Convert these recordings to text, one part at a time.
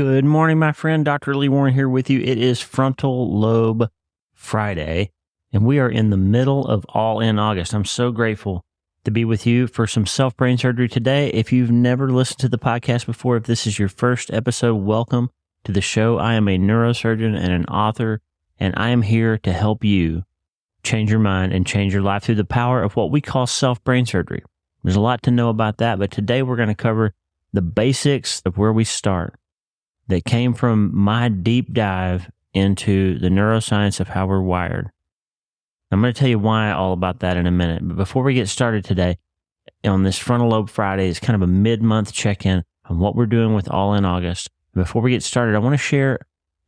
Good morning, my friend. Dr. Lee Warren here with you. It is Frontal Lobe Friday, and we are in the middle of All In August. I'm so grateful to be with you for some self-brain surgery today. If you've never listened to the podcast before, if this is your first episode, welcome to the show. I am a neurosurgeon and an author, and I am here to help you change your mind and change your life through the power of what we call self-brain surgery. There's a lot to know about that, but today we're going to cover the basics of where we start that came from my deep dive into the neuroscience of how we're wired. I'm going to tell you why all about that in a minute. But before we get started today, on this Frontal Lobe Friday, it's kind of a mid-month check-in on what we're doing with All in August. Before we get started, I want to share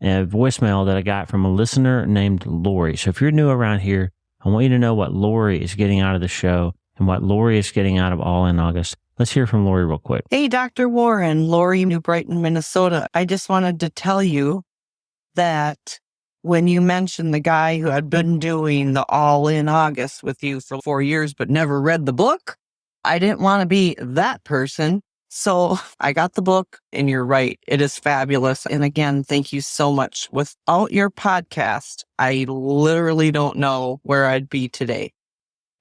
a voicemail that I got from a listener named Lori. So if you're new around here, I want you to know what Lori is getting out of the show and what Lori is getting out of All in August. Let's hear from Lori real quick. Hey, Dr. Warren, Lori, New Brighton, Minnesota. I just wanted to tell you that when you mentioned the guy who had been doing the All in August with you for 4 years but never read the book, I didn't want to be that person. So I got the book, and you're right. It is fabulous. And again, thank you so much. Without your podcast, I literally don't know where I'd be today.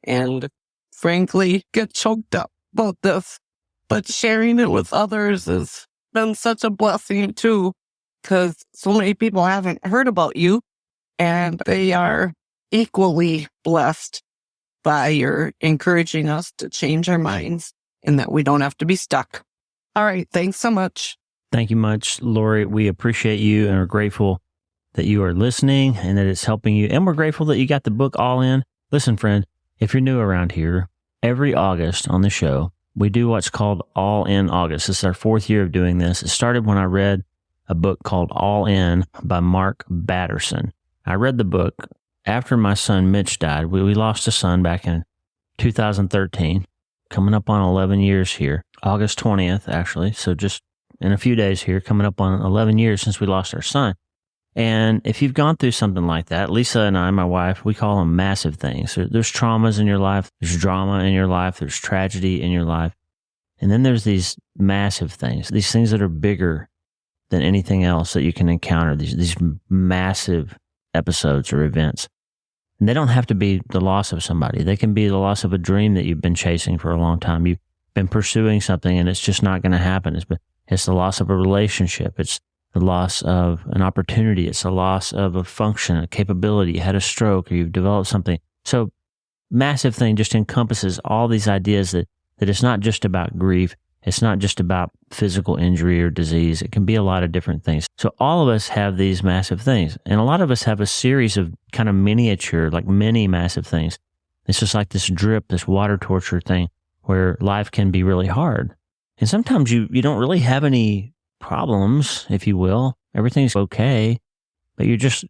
And frankly, get choked up about this, but sharing it with others has been such a blessing too, because so many people haven't heard about you, and they are equally blessed by your encouraging us to change our minds and that we don't have to be stuck. All right. Thanks so much. Thank you much, Lori. We appreciate you and are grateful that you are listening and that it's helping you. And we're grateful that you got the book All In. Listen, friend, if you're new around here, every August on the show, we do what's called All in August. This is our 4th year of doing this. It started when I read a book called All In by Mark Batterson. I read the book after my son Mitch died. We lost a son back in 2013, coming up on 11 years here. August 20th, actually. So just in a few days here, coming up on 11 years since we lost our son. And if you've gone through something like that, Lisa and I, my wife, we call them massive things. There's traumas in your life, there's drama in your life, there's tragedy in your life. And then there's these massive things, these things that are bigger than anything else that you can encounter, these massive episodes or events. And they don't have to be the loss of somebody. They can be the loss of a dream that you've been chasing for a long time. You've been pursuing something and it's just not going to happen. It's the loss of a relationship. It's the loss of an opportunity. It's the loss of a function, a capability. You had a stroke or you've developed something. So massive thing just encompasses all these ideas that it's not just about grief. It's not just about physical injury or disease. It can be a lot of different things. So all of us have these massive things. And a lot of us have a series of kind of miniature, like mini massive things. It's just like this drip, this water torture thing where life can be really hard. And sometimes you don't really have any problems, if you will. Everything's okay, but you're just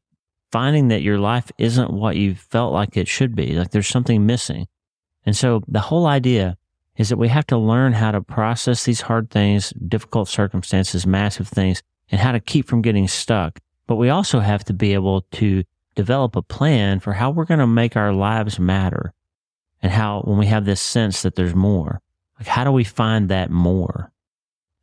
finding that your life isn't what you felt like it should be. Like there's something missing. And so the whole idea is that we have to learn how to process these hard things, difficult circumstances, massive things, and how to keep from getting stuck. But we also have to be able to develop a plan for how we're going to make our lives matter. And how, when we have this sense that there's more, like how do we find that more?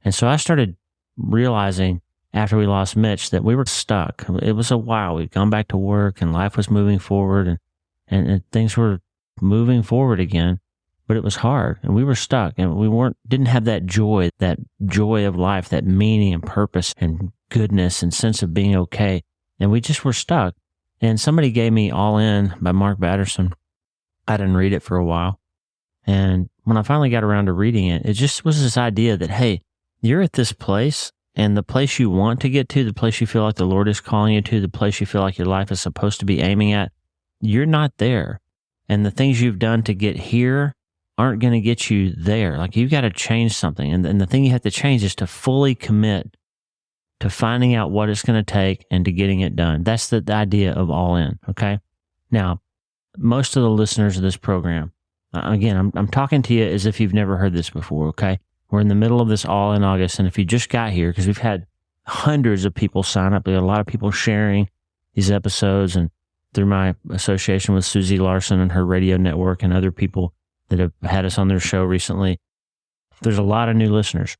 And so I started realizing after we lost Mitch that we were stuck. It was a while. We'd gone back to work and life was moving forward and things were moving forward again, but it was hard and we were stuck and we didn't have that joy of life, that meaning and purpose and goodness and sense of being okay. And we just were stuck. And somebody gave me All In by Mark Batterson. I didn't read it for a while. And when I finally got around to reading it, it just was this idea that, hey, you're at this place, and the place you want to get to, the place you feel like the Lord is calling you to, the place you feel like your life is supposed to be aiming at, you're not there. And the things you've done to get here aren't going to get you there. Like you've got to change something. And the thing you have to change is to fully commit to finding out what it's going to take and to getting it done. That's the idea of All In, okay? Now, most of the listeners of this program, again, I'm talking to you as if you've never heard this before, okay? We're in the middle of this All in August, and if you just got here, because we've had hundreds of people sign up, we got a lot of people sharing these episodes, and through my association with Susie Larson and her radio network and other people that have had us on their show recently, there's a lot of new listeners.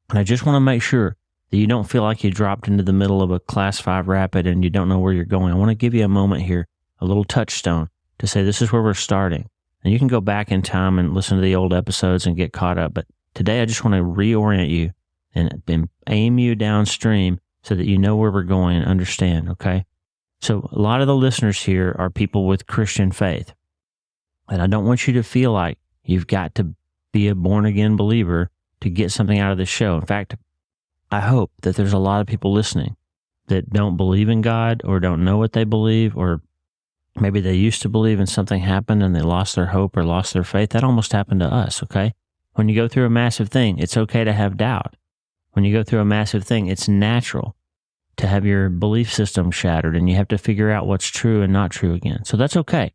And I just want to make sure that you don't feel like you dropped into the middle of a class 5 rapid and you don't know where you're going. I want to give you a moment here, a little touchstone to say this is where we're starting. And you can go back in time and listen to the old episodes and get caught up. But today I just want to reorient you and aim you downstream so that you know where we're going and understand, okay? So a lot of the listeners here are people with Christian faith. And I don't want you to feel like you've got to be a born-again believer to get something out of this show. In fact, I hope that there's a lot of people listening that don't believe in God or don't know what they believe, or maybe they used to believe and something happened and they lost their hope or lost their faith. That almost happened to us, okay? When you go through a massive thing, it's okay to have doubt. When you go through a massive thing, it's natural to have your belief system shattered and you have to figure out what's true and not true again. So that's okay.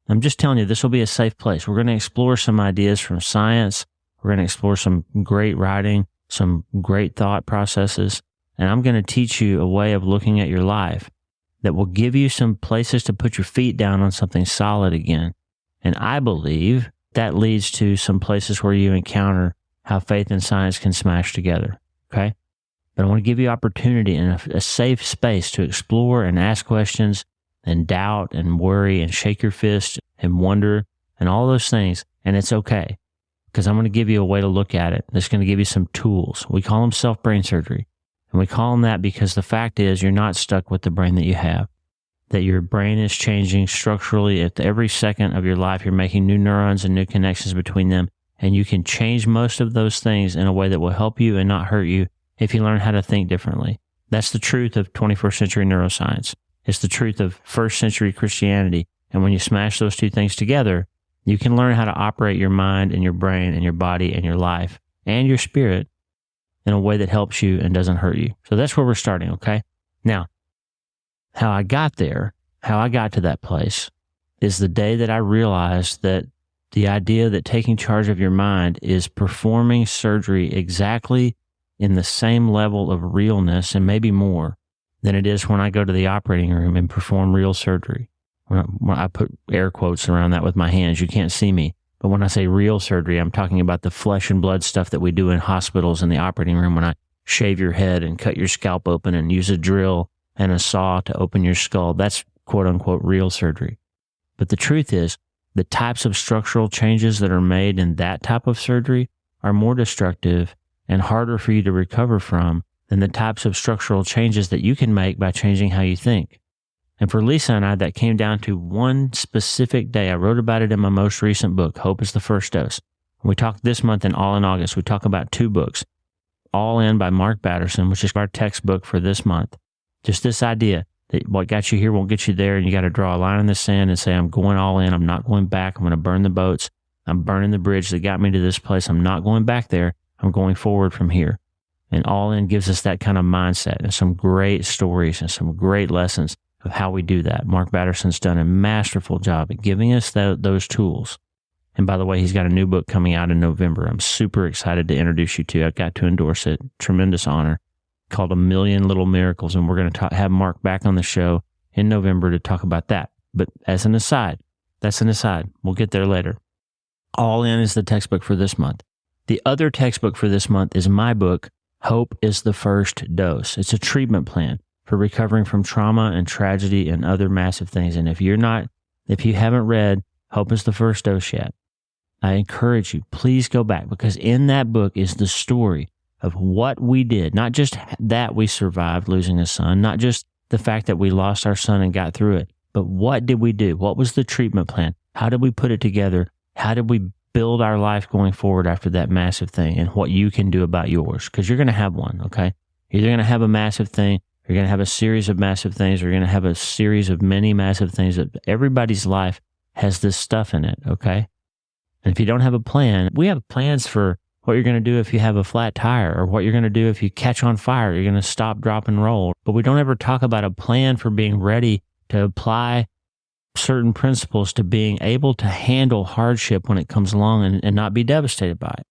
I'm just telling you, this will be a safe place. We're going to explore some ideas from science. We're going to explore some great writing, some great thought processes, and I'm going to teach you a way of looking at your life that will give you some places to put your feet down on something solid again. And I believe that leads to some places where you encounter how faith and science can smash together, okay? But I want to give you opportunity and a safe space to explore and ask questions and doubt and worry and shake your fist and wonder and all those things. And it's okay, because I'm going to give you a way to look at it that's going to give you some tools. We call them self-brain surgery. And we call them that because the fact is you're not stuck with the brain that you have, that your brain is changing structurally at every second of your life. You're making new neurons and new connections between them. And you can change most of those things in a way that will help you and not hurt you if you learn how to think differently. That's the truth of 21st century neuroscience. It's the truth of first century Christianity. And when you smash those two things together, you can learn how to operate your mind and your brain and your body and your life and your spirit in a way that helps you and doesn't hurt you. So that's where we're starting, okay? Now, how I got there, how I got to that place, is the day that I realized that the idea that taking charge of your mind is performing surgery exactly in the same level of realness and maybe more than it is when I go to the operating room and perform real surgery. When I put air quotes around that with my hands, you can't see me. But when I say real surgery, I'm talking about the flesh and blood stuff that we do in hospitals in the operating room when I shave your head and cut your scalp open and use a drill and a saw to open your skull. That's quote unquote real surgery. But the truth is, the types of structural changes that are made in that type of surgery are more destructive and harder for you to recover from than the types of structural changes that you can make by changing how you think. And for Lisa and I, that came down to one specific day. I wrote about it in my most recent book, Hope is the First Dose. We talked this month in All in August. We talk about 2 books, All In by Mark Batterson, which is our textbook for this month. Just this idea that what got you here won't get you there, and you got to draw a line in the sand and say, I'm going all in. I'm not going back. I'm going to burn the boats. I'm burning the bridge that got me to this place. I'm not going back there. I'm going forward from here. And All In gives us that kind of mindset and some great stories and some great lessons of how we do that. Mark Batterson's done a masterful job at giving us those tools. And by the way, he's got a new book coming out in November. I'm super excited to introduce you to. I got to endorse it. Tremendous honor. Called A Million Little Miracles. And we're going to have Mark back on the show in November to talk about that. But as an aside, that's an aside. We'll get there later. All In is the textbook for this month. The other textbook for this month is my book, Hope is the First Dose. It's a treatment plan for recovering from trauma and tragedy and other massive things. And if you haven't read Hope is the First Dose yet, I encourage you, please go back, because in that book is the story of what we did, not just that we survived losing a son, not just the fact that we lost our son and got through it, but what did we do? What was the treatment plan? How did we put it together? How did we build our life going forward after that massive thing, and what you can do about yours? Because you're going to have one, okay? You're either going to have a massive thing, you're going to have a series of massive things, or you're going to have a series of many massive things. That everybody's life has this stuff in it, okay? And if you don't have a plan, we have plans for what you're going to do if you have a flat tire, or what you're going to do if you catch on fire. You're going to stop, drop, and roll. But we don't ever talk about a plan for being ready to apply certain principles to being able to handle hardship when it comes along and not be devastated by it,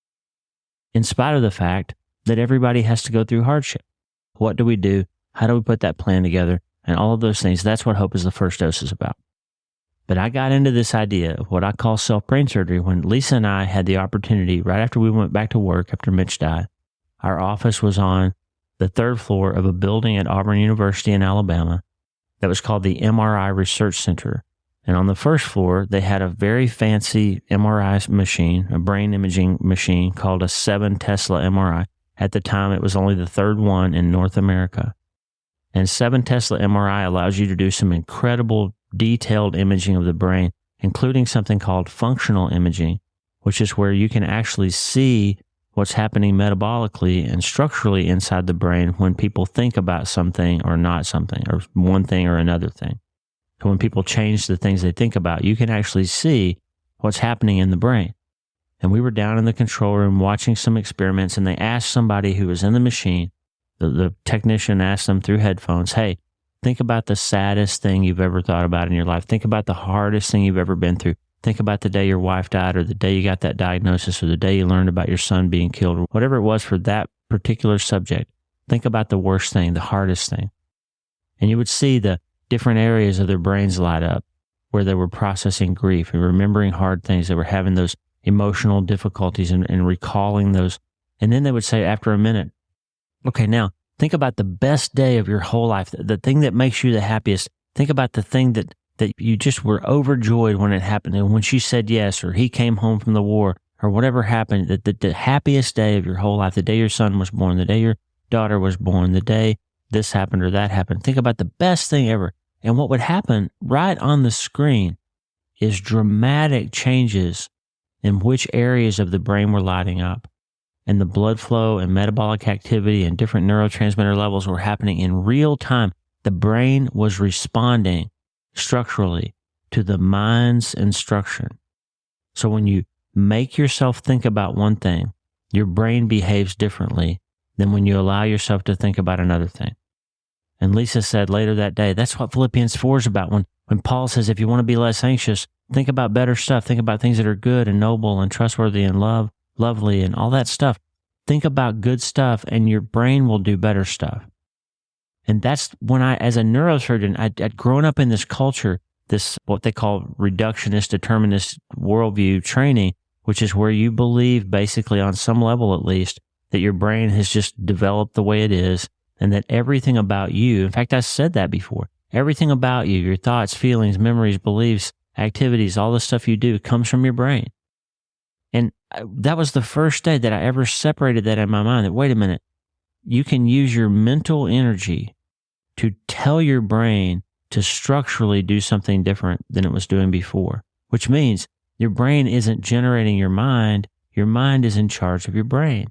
in spite of the fact that everybody has to go through hardship. What do we do? How do we put that plan together? And all of those things. That's what Hope is the First Dose is about. But I got into this idea of what I call self-brain surgery when Lisa and I had the opportunity, right after we went back to work after Mitch died. Our office was on the third floor of a building at Auburn University in Alabama that was called the MRI Research Center. And on the first floor, they had a very fancy MRI machine, a brain imaging machine called a 7 Tesla MRI. At the time, it was only the third one in North America. And 7 Tesla MRI allows you to do some incredible detailed imaging of the brain, including something called functional imaging, which is where you can actually see what's happening metabolically and structurally inside the brain when people think about something or not something, or one thing or another thing. So when people change the things they think about, you can actually see what's happening in the brain. And we were down in the control room watching some experiments, and they asked somebody who was in the machine, the technician asked them through headphones, hey, think about the saddest thing you've ever thought about in your life. Think about the hardest thing you've ever been through. Think about the day your wife died, or the day you got that diagnosis, or the day you learned about your son being killed, or whatever it was for that particular subject. Think about the worst thing, the hardest thing. And you would see the different areas of their brains light up where they were processing grief and remembering hard things. They were having those emotional difficulties and recalling those. And then they would say after a minute, okay, now think about the best day of your whole life, the thing that makes you the happiest. Think about the thing that you just were overjoyed when it happened, and when she said yes, or he came home from the war, or whatever happened, the happiest day of your whole life, the day your son was born, the day your daughter was born, the day this happened or that happened. Think about the best thing ever. And what would happen right on the screen is dramatic changes in which areas of the brain were lighting up. And the blood flow and metabolic activity and different neurotransmitter levels were happening in real time. The brain was responding structurally to the mind's instruction. So when you make yourself think about one thing, your brain behaves differently than when you allow yourself to think about another thing. And Lisa said later that day, that's what Philippians 4 is about. When Paul says, if you want to be less anxious, think about better stuff. Think about things that are good and noble and trustworthy and lovely and all that stuff. Think about good stuff and your brain will do better stuff. And that's when as a neurosurgeon, I'd grown up in this culture, this what they call reductionist, determinist worldview training, which is where you believe basically on some level at least that your brain has just developed the way it is and that everything about you, in fact, I said that before, everything about you, your thoughts, feelings, memories, beliefs, activities, all the stuff you do comes from your brain. And that was the first day that I ever separated that in my mind, that wait a minute, you can use your mental energy to tell your brain to structurally do something different than it was doing before, which means your brain isn't generating your mind is in charge of your brain.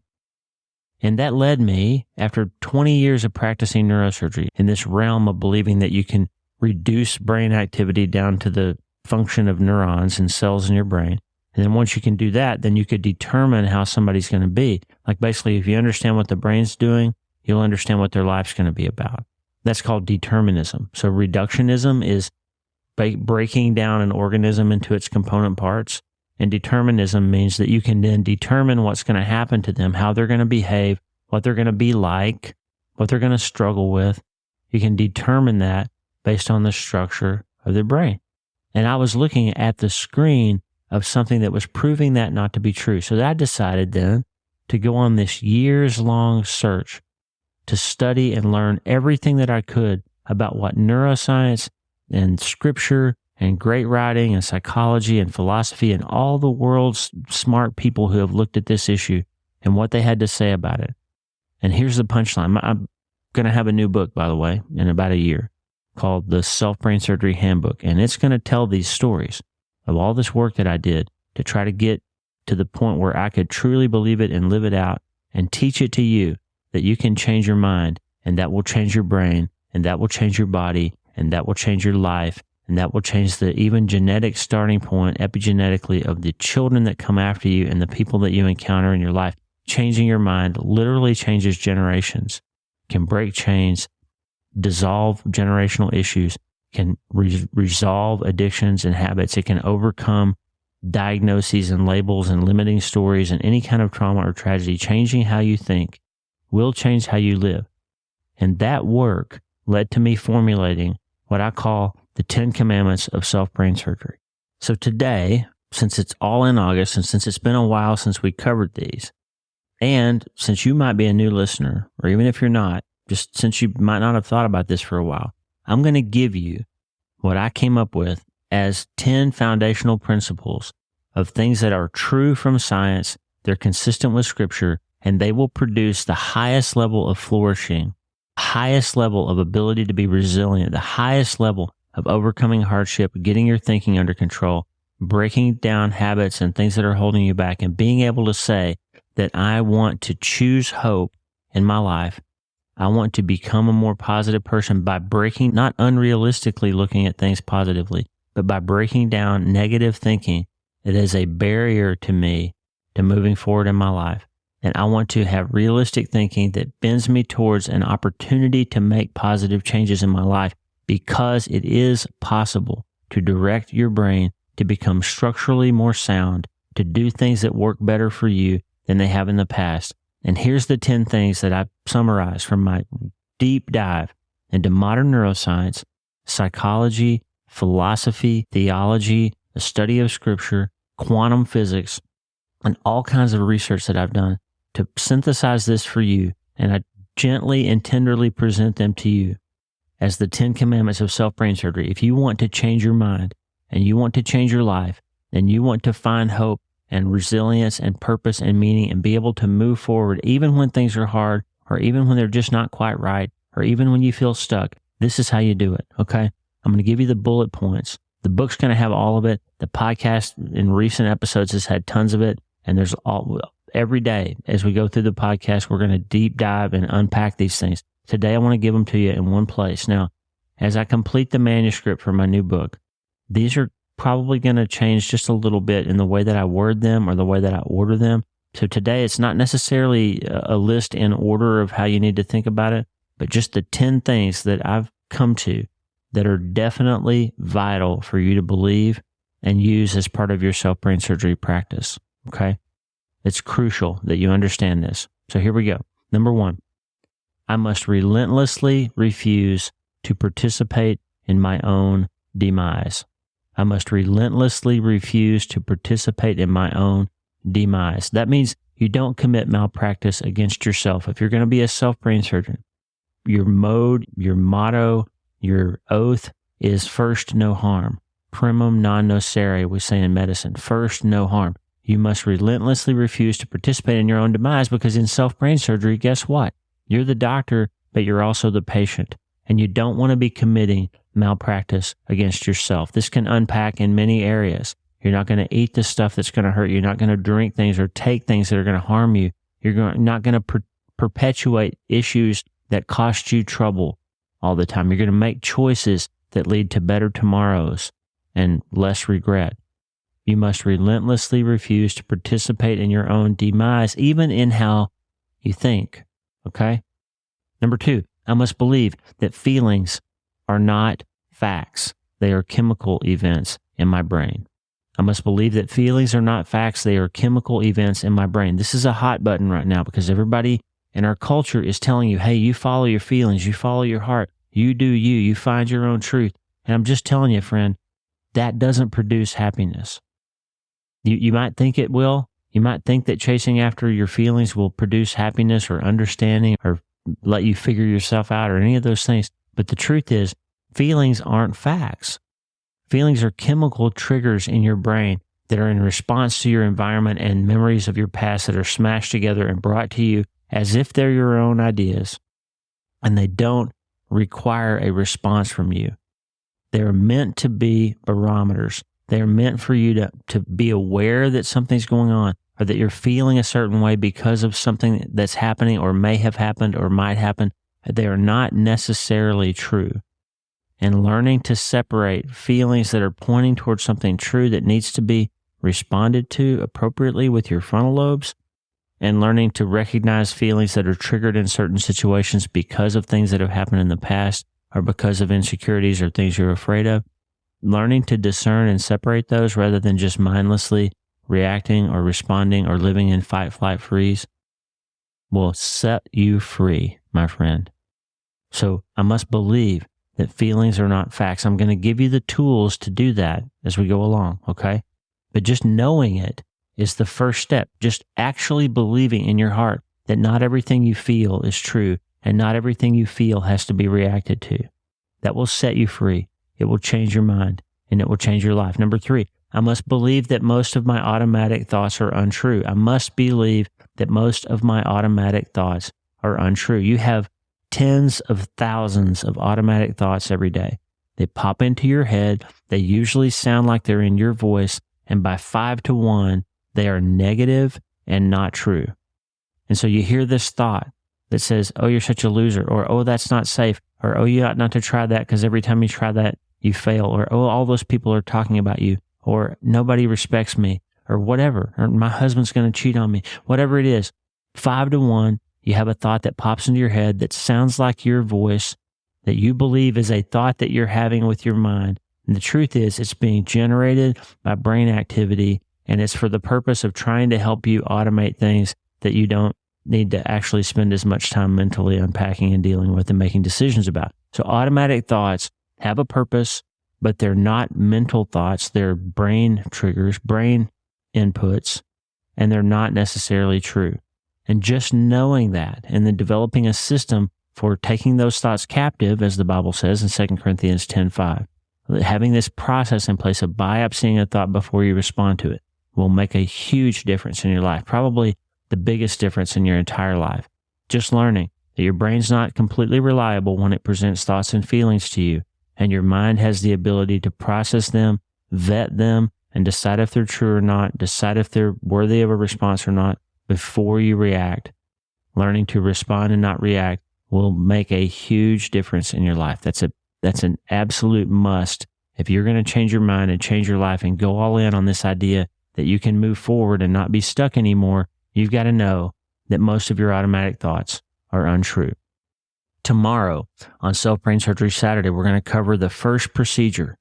And that led me, after 20 years of practicing neurosurgery, in this realm of believing that you can reduce brain activity down to the function of neurons and cells in your brain. And then once you can do that, then you could determine how somebody's going to be. Like basically, if you understand what the brain's doing, you'll understand what their life's going to be about. That's called determinism. So reductionism is breaking down an organism into its component parts. And determinism means that you can then determine what's going to happen to them, how they're going to behave, what they're going to be like, what they're going to struggle with. You can determine that based on the structure of their brain. And I was looking at the screen of something that was proving that not to be true. So I decided then to go on this years-long search to study and learn everything that I could about what neuroscience and scripture and great writing and psychology and philosophy and all the world's smart people who have looked at this issue and what they had to say about it. And here's the punchline. I'm going to have a new book, by the way, in about a year called the Self-Brain Surgery Handbook. And it's going to tell these stories of all this work that I did to try to get to the point where I could truly believe it and live it out and teach it to you that you can change your mind and that will change your brain and that will change your body and that will change your life. And that will change the even genetic starting point epigenetically of the children that come after you and the people that you encounter in your life. Changing your mind literally changes generations, can break chains, dissolve generational issues, can resolve addictions and habits. It can overcome diagnoses and labels and limiting stories and any kind of trauma or tragedy. Changing how you think will change how you live. And that work led to me formulating what I call the 10 Commandments of Self-Brain Surgery. So today, since it's all in August and since it's been a while since we covered these, And since you might be a new listener, or even if you're not, just since you might not have thought about this for a while, I'm going to give you what I came up with as 10 foundational principles of things that are true from science, they're consistent with scripture, and they will produce the highest level of flourishing, highest level of ability to be resilient, the highest level of overcoming hardship, getting your thinking under control, breaking down habits and things that are holding you back, and being able to say that I want to choose hope in my life. I want to become a more positive person by breaking, not unrealistically looking at things positively, but by breaking down negative thinking that is a barrier to me to moving forward in my life. And I want to have realistic thinking that bends me towards an opportunity to make positive changes in my life, because it is possible to direct your brain to become structurally more sound, to do things that work better for you than they have in the past. And here's the 10 things that I've summarized from my deep dive into modern neuroscience, psychology, philosophy, theology, the study of scripture, quantum physics, and all kinds of research that I've done to synthesize this for you. And I gently and tenderly present them to you as the 10 commandments of self-brain surgery. If you want to change your mind and you want to change your life and you want to find hope and resilience and purpose and meaning and be able to move forward even when things are hard, or even when they're just not quite right, or even when you feel stuck, this is how you do it, okay? I'm going to give you the bullet points. The book's going to have all of it. The podcast in recent episodes has had tons of it. And there's every day as we go through the podcast, we're going to deep dive and unpack these things. Today, I want to give them to you in one place. Now, as I complete the manuscript for my new book, these are probably going to change just a little bit in the way that I word them or the way that I order them. So today, it's not necessarily a list in order of how you need to think about it, but just the 10 things that I've come to that are definitely vital for you to believe and use as part of your self-brain surgery practice, okay? It's crucial that you understand this. So here we go. Number 1, I must relentlessly refuse to participate in my own demise. I must relentlessly refuse to participate in my own demise. That means you don't commit malpractice against yourself. If you're going to be a self-brain surgeon, your mode, your motto, your oath is first no harm. Primum non nocere, we say in medicine, first no harm. You must relentlessly refuse to participate in your own demise, because in self-brain surgery, guess what? You're the doctor, but you're also the patient. And you don't want to be committing malpractice against yourself. This can unpack in many areas. You're not going to eat the stuff that's going to hurt you. You're not going to drink things or take things that are going to harm you. You're not going to perpetuate issues that cost you trouble all the time. You're going to make choices that lead to better tomorrows and less regret. You must relentlessly refuse to participate in your own demise, even in how you think, okay? Number 2, I must believe that feelings are not facts. They are chemical events in my brain. I must believe that feelings are not facts. They are chemical events in my brain. This is a hot button right now because everybody in our culture is telling you, hey, you follow your feelings, you follow your heart, you do you, you find your own truth. And I'm just telling you, friend, that doesn't produce happiness. You might think it will. You might think that chasing after your feelings will produce happiness or understanding or let you figure yourself out or any of those things. But the truth is, feelings aren't facts. Feelings are chemical triggers in your brain that are in response to your environment and memories of your past that are smashed together and brought to you as if they're your own ideas. And they don't require a response from you. They're meant to be barometers. They're meant for you to be aware that something's going on or that you're feeling a certain way because of something that's happening or may have happened or might happen. They are not necessarily true. And learning to separate feelings that are pointing towards something true that needs to be responded to appropriately with your frontal lobes, and learning to recognize feelings that are triggered in certain situations because of things that have happened in the past or because of insecurities or things you're afraid of. Learning to discern and separate those rather than just mindlessly reacting or responding or living in fight, flight, freeze will set you free, my friend. So I must believe that feelings are not facts. I'm going to give you the tools to do that as we go along, okay? But just knowing it is the first step. Just actually believing in your heart that not everything you feel is true and not everything you feel has to be reacted to. That will set you free. It will change your mind and it will change your life. Number 3, I must believe that most of my automatic thoughts are untrue. I must believe that most of my automatic thoughts are untrue. You have tens of thousands of automatic thoughts every day. They pop into your head. They usually sound like they're in your voice. And by 5 to 1, they are negative and not true. And so you hear this thought that says, oh, you're such a loser, or, oh, that's not safe, or, oh, you ought not to try that because every time you try that, you fail, or, oh, all those people are talking about you, or nobody respects me, or whatever, or my husband's going to cheat on me, whatever it is. 5 to 1, you have a thought that pops into your head that sounds like your voice, that you believe is a thought that you're having with your mind. And the truth is it's being generated by brain activity, and it's for the purpose of trying to help you automate things that you don't need to actually spend as much time mentally unpacking and dealing with and making decisions about. So automatic thoughts have a purpose, but they're not mental thoughts. They're brain triggers, brain inputs, and they're not necessarily true. And just knowing that and then developing a system for taking those thoughts captive, as the Bible says in 2 Corinthians 10:5, having this process in place of biopsying a thought before you respond to it will make a huge difference in your life, probably the biggest difference in your entire life. Just learning that your brain's not completely reliable when it presents thoughts and feelings to you, and your mind has the ability to process them, vet them, and decide if they're true or not, decide if they're worthy of a response or not before you react. Learning to respond and not react will make a huge difference in your life. That's an absolute must. If you're going to change your mind and change your life and go all in on this idea that you can move forward and not be stuck anymore, you've got to know that most of your automatic thoughts are untrue. Tomorrow on Self-Brain Surgery Saturday, we're going to cover the first procedure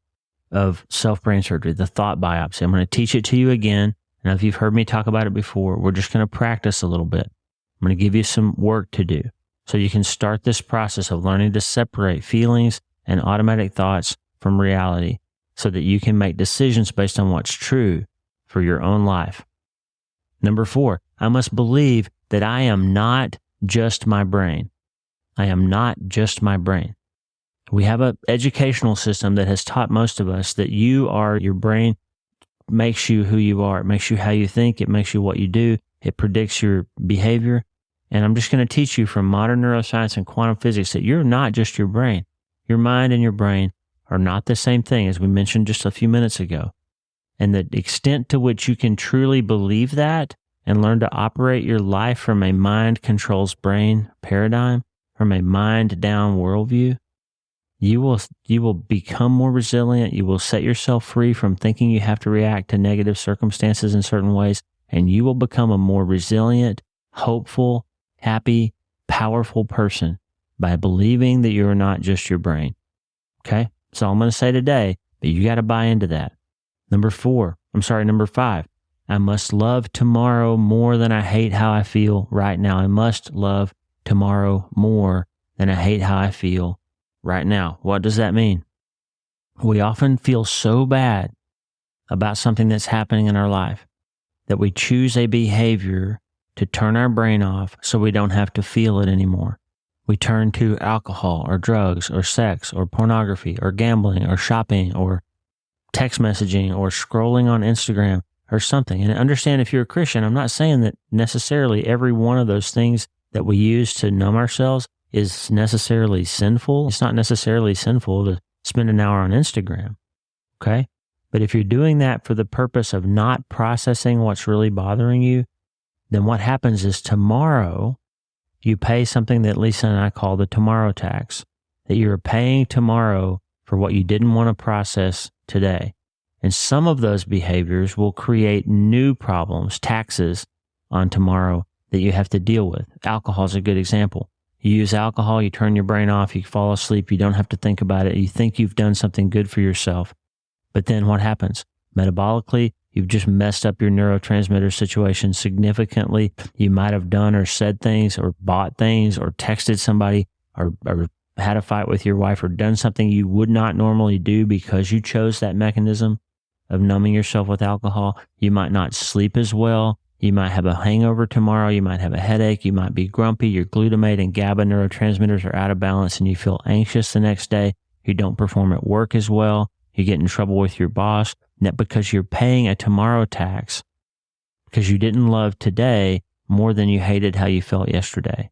of self-brain surgery, the thought biopsy. I'm going to teach it to you again. And if you've heard me talk about it before, we're just going to practice a little bit. I'm going to give you some work to do so you can start this process of learning to separate feelings and automatic thoughts from reality so that you can make decisions based on what's true for your own life. Number 4, I must believe that I am not just my brain. I am not just my brain. We have an educational system that has taught most of us that your brain makes you who you are. It makes you how you think. It makes you what you do. It predicts your behavior. And I'm just going to teach you from modern neuroscience and quantum physics that you're not just your brain. Your mind and your brain are not the same thing, as we mentioned just a few minutes ago. And the extent to which you can truly believe that and learn to operate your life from a mind controls brain paradigm, from a mind down worldview, you will become more resilient. You will set yourself free from thinking you have to react to negative circumstances in certain ways, and you will become a more resilient, hopeful, happy, powerful person by believing that you're not just your brain. Okay? That's all I'm going to say today, but you got to buy into that. Number 5, I must love tomorrow more than I hate how I feel right now. I must love tomorrow more than I hate how I feel right now. What does that mean? We often feel so bad about something that's happening in our life that we choose a behavior to turn our brain off so we don't have to feel it anymore. We turn to alcohol or drugs or sex or pornography or gambling or shopping or text messaging or scrolling on Instagram or something. And understand, if you're a Christian, I'm not saying that necessarily every one of those things that we use to numb ourselves is necessarily sinful. It's not necessarily sinful to spend an hour on Instagram, okay? But if you're doing that for the purpose of not processing what's really bothering you, then what happens is tomorrow you pay something that Lisa and I call the tomorrow tax, that you're paying tomorrow for what you didn't want to process today. And some of those behaviors will create new problems, taxes on tomorrow that you have to deal with. Alcohol is a good example. You use alcohol, you turn your brain off, you fall asleep, you don't have to think about it. You think you've done something good for yourself. But then what happens? Metabolically, you've just messed up your neurotransmitter situation significantly. You might have done or said things or bought things or texted somebody or had a fight with your wife or done something you would not normally do because you chose that mechanism. of numbing yourself with alcohol. You might not sleep as well. You might have a hangover tomorrow. You might have a headache. You might be grumpy. Your glutamate and GABA neurotransmitters are out of balance and you feel anxious the next day. You don't perform at work as well. You get in trouble with your boss. That because you're paying a tomorrow tax because you didn't love today more than you hated how you felt yesterday.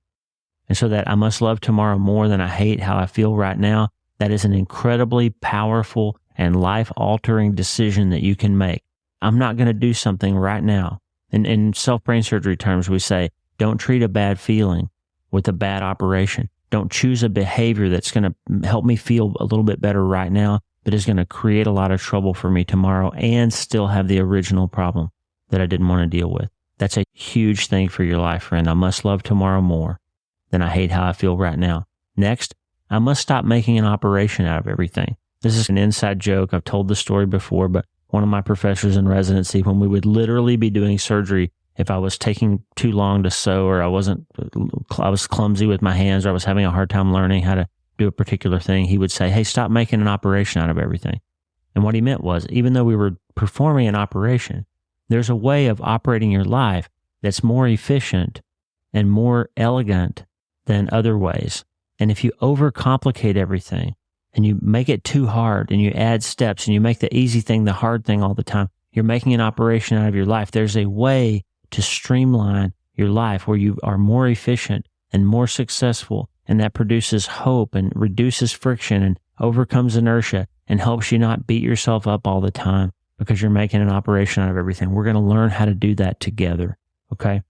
And so that I must love tomorrow more than I hate how I feel right now, that is an incredibly powerful and life-altering decision that you can make. I'm not going to do something right now. In self-brain surgery terms, we say, don't treat a bad feeling with a bad operation. Don't choose a behavior that's going to help me feel a little bit better right now, but is going to create a lot of trouble for me tomorrow and still have the original problem that I didn't want to deal with. That's a huge thing for your life, friend. I must love tomorrow more than I hate how I feel right now. Next, I must stop making an operation out of everything. This is an inside joke. I've told the story before, but one of my professors in residency, when we would literally be doing surgery, if I was taking too long to sew or I was clumsy with my hands or I was having a hard time learning how to do a particular thing, he would say, hey, stop making an operation out of everything. And what he meant was, even though we were performing an operation, there's a way of operating your life that's more efficient and more elegant than other ways. And if you overcomplicate everything and you make it too hard and you add steps and you make the easy thing the hard thing all the time, you're making an operation out of your life. There's a way to streamline your life where you are more efficient and more successful, and that produces hope and reduces friction and overcomes inertia and helps you not beat yourself up all the time because you're making an operation out of everything. We're going to learn how to do that together, okay?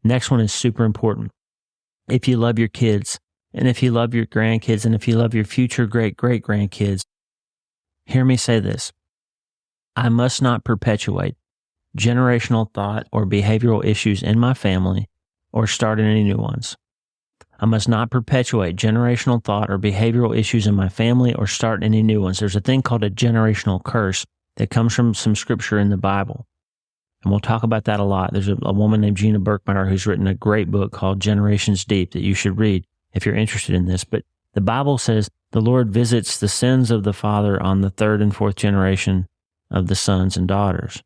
Next one is super important. If you love your kids, and if you love your grandkids, and if you love your future great-great-grandkids, hear me say this. I must not perpetuate generational thought or behavioral issues in my family or start any new ones. I must not perpetuate generational thought or behavioral issues in my family or start any new ones. There's a thing called a generational curse that comes from some scripture in the Bible. And we'll talk about that a lot. There's a woman named Gina Berkmeyer who's written a great book called Generations Deep that you should read if you're interested in this. But the Bible says the Lord visits the sins of the father on the third and fourth generation of the sons and daughters.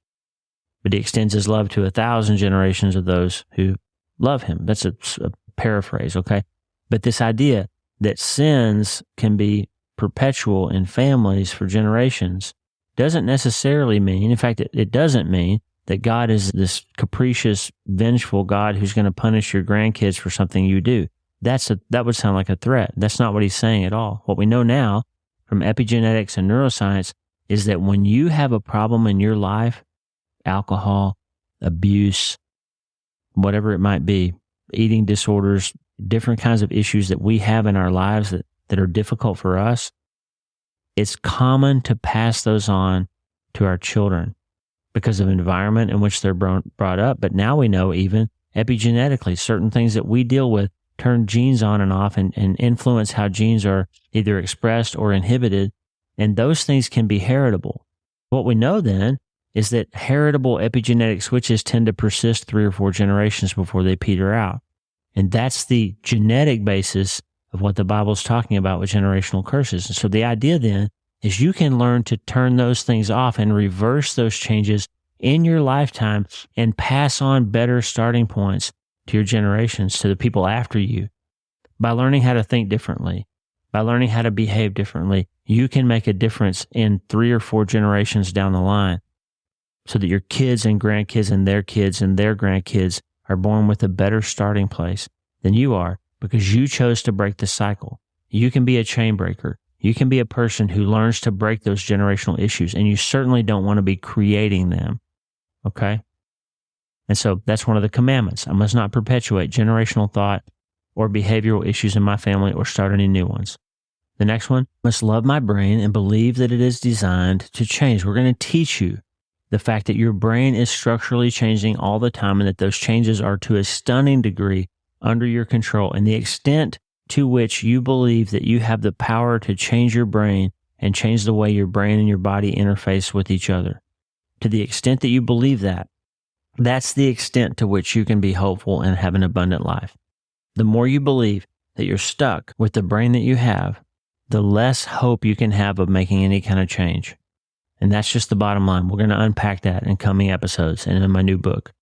But he extends his love to 1,000 generations of those who love him. That's a paraphrase, okay? But this idea that sins can be perpetual in families for generations doesn't necessarily mean, in fact, it doesn't mean that God is this capricious, vengeful God who's going to punish your grandkids for something you do. That would sound like a threat. That's not what he's saying at all. What we know now from epigenetics and neuroscience is that when you have a problem in your life, alcohol, abuse, whatever it might be, eating disorders, different kinds of issues that we have in our lives that are difficult for us, it's common to pass those on to our children because of environment in which they're brought up. But now we know even epigenetically, certain things that we deal with turn genes on and off and influence how genes are either expressed or inhibited. And those things can be heritable. What we know then is that heritable epigenetic switches tend to persist 3 or 4 generations before they peter out. And that's the genetic basis of what the Bible's talking about with generational curses. And so the idea then is you can learn to turn those things off and reverse those changes in your lifetime and pass on better starting points to your generations, to the people after you. By learning how to think differently, by learning how to behave differently, you can make a difference in 3 or 4 generations down the line so that your kids and grandkids and their grandkids are born with a better starting place than you are because you chose to break the cycle. You can be a chain breaker. You can be a person who learns to break those generational issues, and you certainly don't want to be creating them, okay? And so that's one of the commandments. I must not perpetuate generational thought or behavioral issues in my family or start any new ones. The next one, I must love my brain and believe that it is designed to change. We're going to teach you the fact that your brain is structurally changing all the time and that those changes are to a stunning degree under your control. And the extent to which you believe that you have the power to change your brain and change the way your brain and your body interface with each other. To the extent that you believe that, that's the extent to which you can be hopeful and have an abundant life. The more you believe that you're stuck with the brain that you have, the less hope you can have of making any kind of change. And that's just the bottom line. We're going to unpack that in coming episodes and in my new book.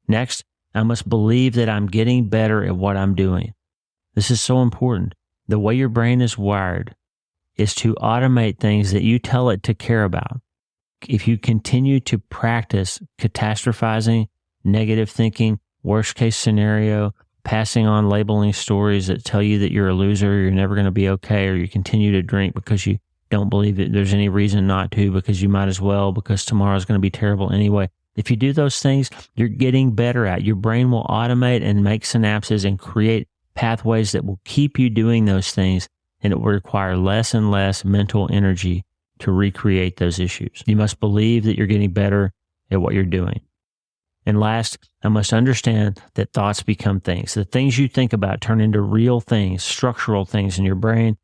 Next, I must believe that I'm getting better at what I'm doing. This is so important. The way your brain is wired is to automate things that you tell it to care about. If you continue to practice catastrophizing, negative thinking, worst case scenario, passing on labeling stories that tell you that you're a loser, you're never going to be okay, or you continue to drink because you don't believe that there's any reason not to, because you might as well, because tomorrow's going to be terrible anyway. If you do those things, you're getting better at. Your brain will automate and make synapses and create pathways that will keep you doing those things, and it will require less and less mental energy to recreate those issues. You must believe that you're getting better at what you're doing. And last, I must understand that thoughts become things. The things you think about turn into real things, structural things in your brain,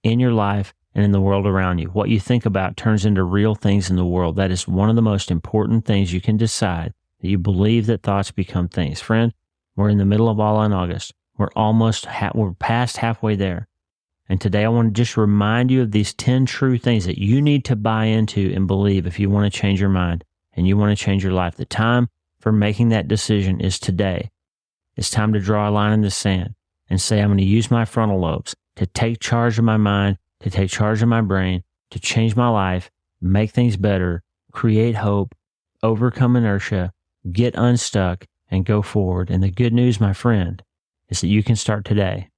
in your life, and in the world around you. What you think about turns into real things in the world. That is one of the most important things you can decide, that you believe that thoughts become things. Friend, we're in the middle of All in August. We're past halfway there. And today I want to just remind you of these 10 true things that you need to buy into and believe if you want to change your mind and you want to change your life. The time for making that decision is today. It's time to draw a line in the sand and say, I'm going to use my frontal lobes to take charge of my mind, to take charge of my brain, to change my life, make things better, create hope, overcome inertia, get unstuck, and go forward. And the good news, my friend, is that you can start today.